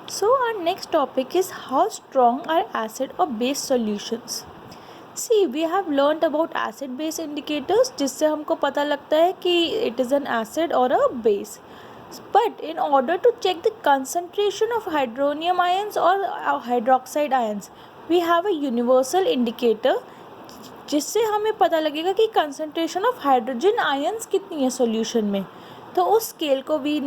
So our next topic is how strong are acid or base solutions. See, we have learned about acid base indicators जिससे हमको पता लगता है कि it is an acid or a base. But in order to check the concentration of hydronium ions or hydroxide ions, we have a universal indicator जिससे हमें पता लगेगा कि concentration of hydrogen ions कितनी है solution में. तो उस स्केल को we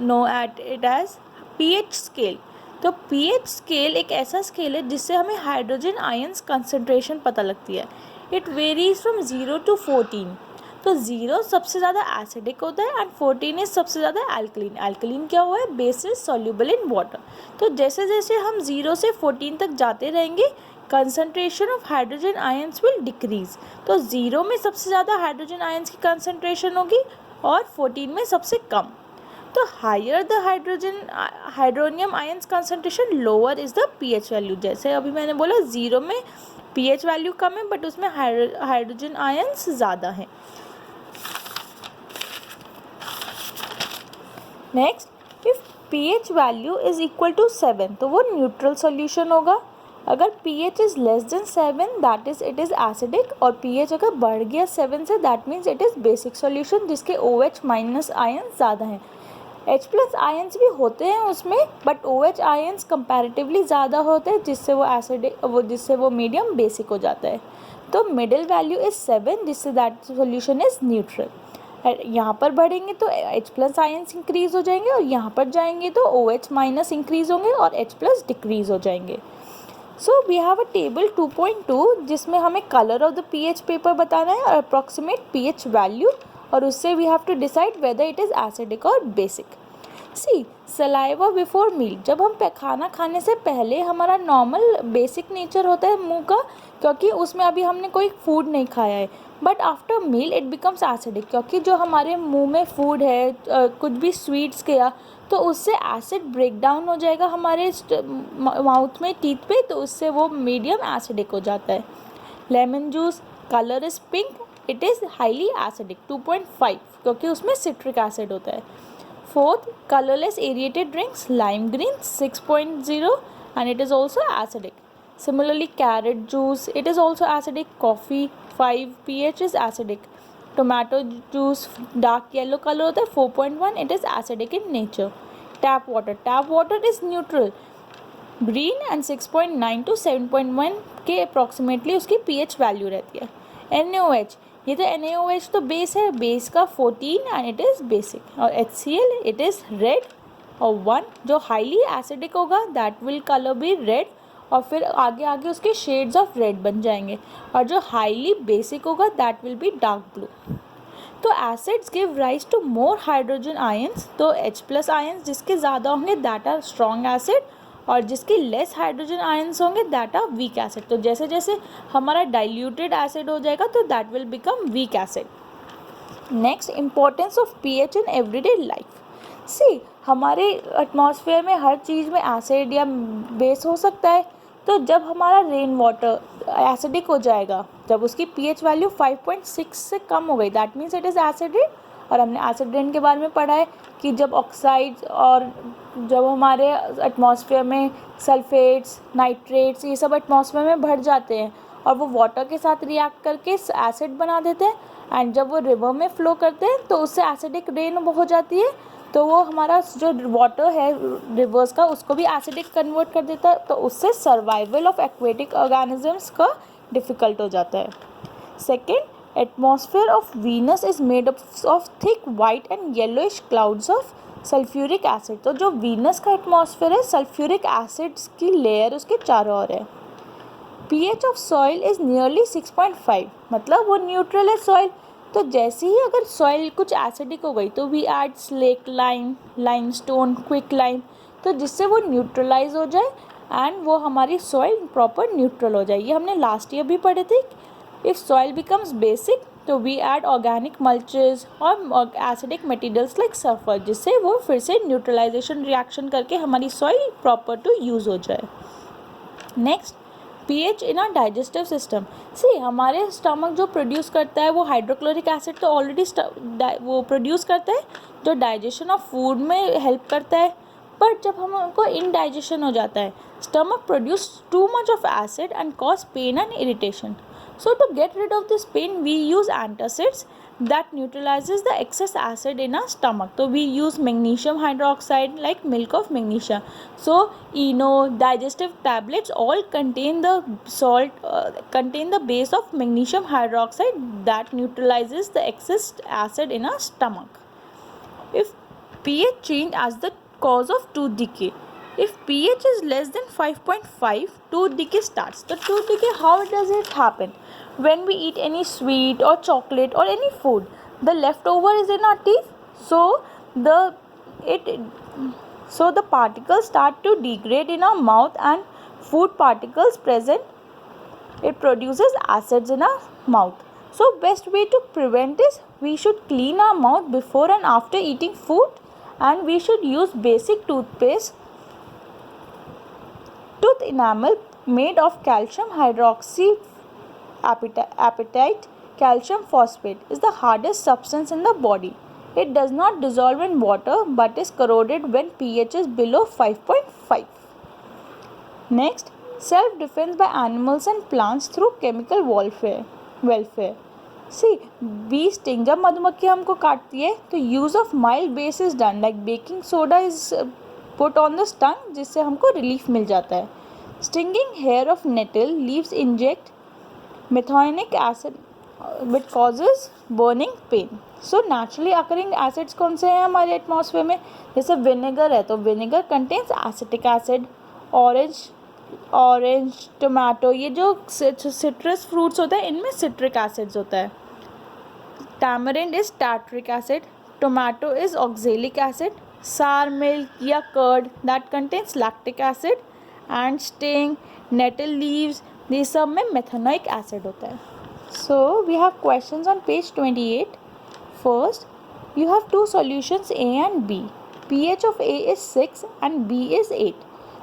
know at it as pH scale. तो pH स्केल एक ऐसा स्केल है जिससे हमें हाइड्रोजन आयंस कंसंट्रेशन पता लगती है. It varies from 0 to 14. तो 0 सबसे ज़्यादा एसिडिक होता है एंड 14 इज सबसे ज़्यादा एल्कलीन. एल्कलीन क्या हुआ है? Base is soluble in water. तो जैसे जैसे हम 0 से 14 तक जाते रहेंगे concentration of hydrogen ions will decrease. तो 0 में सबसे ज़्यादा हाइड्रोजन आयंस की कंसंट्रेशन होगी और 14 में सबसे कम. तो higher the hydronium ions concentration lower is the pH value. जैसे अभी मैंने बोला 0 में पीएच वैल्यू कम है बट उसमें हाइड्रोजन आयंस ज़्यादा हैं. Next, if pH value is equal to 7 तो वो न्यूट्रल सॉल्यूशन होगा. अगर pH is less than 7 that is it is acidic. और pH अगर बढ़ गया 7 से that means it is basic solution जिसके OH माइनस आयन ज़्यादा हैं. H प्लस आयंस भी होते हैं उसमें बट OH आयंस कंपैरेटिवली ज़्यादा होते हैं जिससे वो मीडियम बेसिक हो जाता है. तो मिडिल वैल्यू इज़ 7 जिससे दैट सॉल्यूशन इज़ न्यूट्रल. यहाँ पर बढ़ेंगे तो H प्लस आयंस इंक्रीज़ हो जाएंगे और यहाँ पर जाएंगे तो OH माइनस इंक्रीज़ होंगे और H प्लस डिक्रीज़ हो जाएंगे. So we have a table 2.2 जिसमें हमें colour of the pH paper बताना है और अप्रॉक्सीमेट पीएच वैल्यू और उससे we have to decide whether it is acidic और basic. See, saliva before meal. जब हम खाना खाने से पहले हमारा नॉर्मल बेसिक नेचर होता है मुंह का क्योंकि उसमें अभी हमने कोई फूड नहीं खाया है. But after meal it becomes acidic क्योंकि जो हमारे मुंह में फूड है कुछ भी स्वीट्स किया तो उससे एसिड ब्रेक डाउन हो जाएगा हमारे माउथ में टीथ पे. तो उससे वो मीडियम एसिडिक हो जाता है. Lemon juice colour is pink it is highly acidic 2.5 क्योंकि उसमें सिट्रिक एसिड होता है. Fourth, colorless aerated drinks, lime green 6.0 and it is also acidic. Similarly, carrot juice, it is also acidic. Coffee 5 pH is acidic. Tomato juice dark yellow color होता है 4.1 it is acidic in nature. Tap water is neutral. Green and 6.9 to 7.1 के approximately उसकी pH value रहती है. NaOH, ये तो NaOH तो base है, बेस का 14 एंड इट इज़ बेसिक. और HCl इट इज़ रेड और 1 जो हाईली एसिडिक होगा that will colour be red और फिर आगे आगे उसके शेड्स ऑफ रेड बन जाएंगे. और जो हाईली बेसिक होगा that will be dark blue. तो acids give rise to more hydrogen ions. तो H प्लस आयंस जिसके ज़्यादा होंगे दैट आर स्ट्रॉन्ग एसिड और जिसके लेस हाइड्रोजन आयंस होंगे दैट आर वीक एसिड. तो जैसे जैसे हमारा डाइल्यूटेड एसिड हो जाएगा तो that will become weak acid. Next, importance of pH in everyday life. See, हमारे एटमॉस्फेयर में हर चीज़ में एसिड या बेस हो सकता है. तो जब हमारा रेन वाटर एसिडिक हो जाएगा जब उसकी पीएच वैल्यू 5.6 से कम हो गई that means it is acidic. और हमने एसिड रेन के बारे में पढ़ा है कि जब ऑक्साइड्स और जब हमारे एटमॉस्फेयर में सल्फेट्स नाइट्रेट्स ये सब एटमॉस्फेयर में भर जाते हैं और वो वाटर के साथ रिएक्ट करके एसिड बना देते हैं एंड जब वो रिवर में फ़्लो करते हैं तो उससे एसिडिक रेन हो जाती है. तो वो हमारा जो वाटर है रिवर्स का उसको भी एसिडिक कन्वर्ट कर देता है. तो उससे सर्वाइवल ऑफ एक्वेटिक ऑर्गेनिजम्स का डिफ़िकल्ट हो जाता है. Second, atmosphere of Venus is made up of thick white and yellowish clouds of sulphuric acid. तो जो वीनस का एटमॉस्फेयर है सल्फ्यूरिक एसिड्स की लेयर उसके चारों ओर है. PH of soil is nearly 6.5 मतलब वो न्यूट्रल है सॉइल. तो जैसे ही अगर सॉइल कुछ एसिडिक हो गई तो we add slake lime limestone quick lime तो जिससे वो न्यूट्रलाइज हो जाए एंड वो हमारी सॉइल प्रॉपर न्यूट्रल हो जाए. ये हमने लास्ट ईयर भी पढ़े थे. इफ़ सॉइल बिकम्स बेसिक तो वी ऐड ऑर्गेनिक मल्चेस और एसिडिक मटेरियल्स लाइक सल्फर जिससे वो फिर से न्यूट्रलाइजेशन रिएक्शन करके हमारी सॉइल प्रॉपर टू यूज़ हो जाए. Next, pH in our digestive system. See, हमारे स्टमक जो प्रोड्यूस करता है वो हाइड्रोक्लोरिक एसिड तो ऑलरेडी वो प्रोड्यूस करता है जो डाइजेशन ऑफ फूड में हेल्प करता है. बट जब हमको इनडाइजेशन हो जाता है, stomach produce too much of acid and cause pain and irritation. So to get rid of this pain, we use antacids that neutralizes the excess acid in our stomach. So we use magnesium hydroxide like milk of magnesia. So Eno, digestive tablets all contain the salt, contain the base of magnesium hydroxide that neutralizes the excess acid in our stomach. If pH change as the cause of tooth decay. If pH is less than 5.5, tooth decay starts. The tooth decay, how does it happen? When we eat any sweet or chocolate or any food, the leftover is in our teeth, so the particles start to degrade in our mouth, and food particles present, it produces acids in our mouth. So best way to prevent is we should clean our mouth before and after eating food, and we should use basic toothpaste. Tooth enamel made of calcium hydroxyapatite. Calcium phosphate is the hardest substance in the body. It does not dissolve in water but is corroded when pH is below 5.5. Next, self-defense by animals and plants through chemical welfare. See, bee sting. जब मधुमक्खी हमको काटती है तो use of mild base is done, like baking soda is put on the stung, जिससे हमको relief मिल जाता है. Stinging hair of nettle leaves inject methanoic acid which causes burning pain. So naturally occurring acids कौन से हैं हमारे atmosphere में? जैसे विनेगर है तो vinegar contains acetic acid. Orange, tomato, ये जो सिट्रस फ्रूट्स होते हैं इनमें सिट्रिक एसिड्स होता है. Tamarind is tartaric acid. Tomato is oxalic acid. sour milk या curd that contains lactic acid. and sting, nettle leaves, these सब में methanoic acid होता है. So we have questions on page 28. First, you have two solutions A and B. pH of A is 6 and B is 8.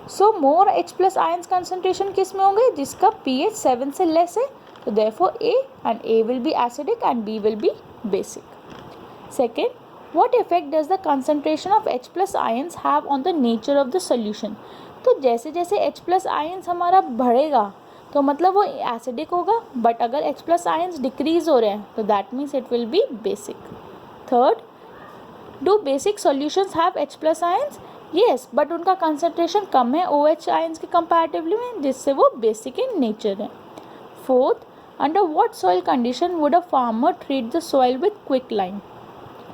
So more H plus ions concentration किस में होंगे? जिसका pH 7 से less है. So therefore A will be acidic and B will be basic. Second, what effect does the concentration of H plus ions have on the nature of the solution? तो जैसे जैसे H plus ions हमारा बढ़ेगा तो मतलब वो acidic होगा, but अगर H plus ions डिक्रीज हो रहे हैं तो that means it will be basic. Third, do basic solutions have H plus ions? Yes, but उनका कंसनट्रेशन कम है OH आयंस के कंपैरेटिवली में, जिससे वो बेसिक इन नेचर है. Fourth, under what soil condition would a farmer treat the soil with quicklime?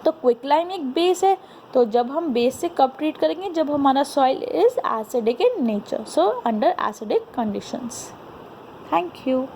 तो quicklime एक base है, तो जब हम बेस से कब ट्रीट करेंगे? जब हमारा soil is acidic in nature, so under acidic conditions. Thank you.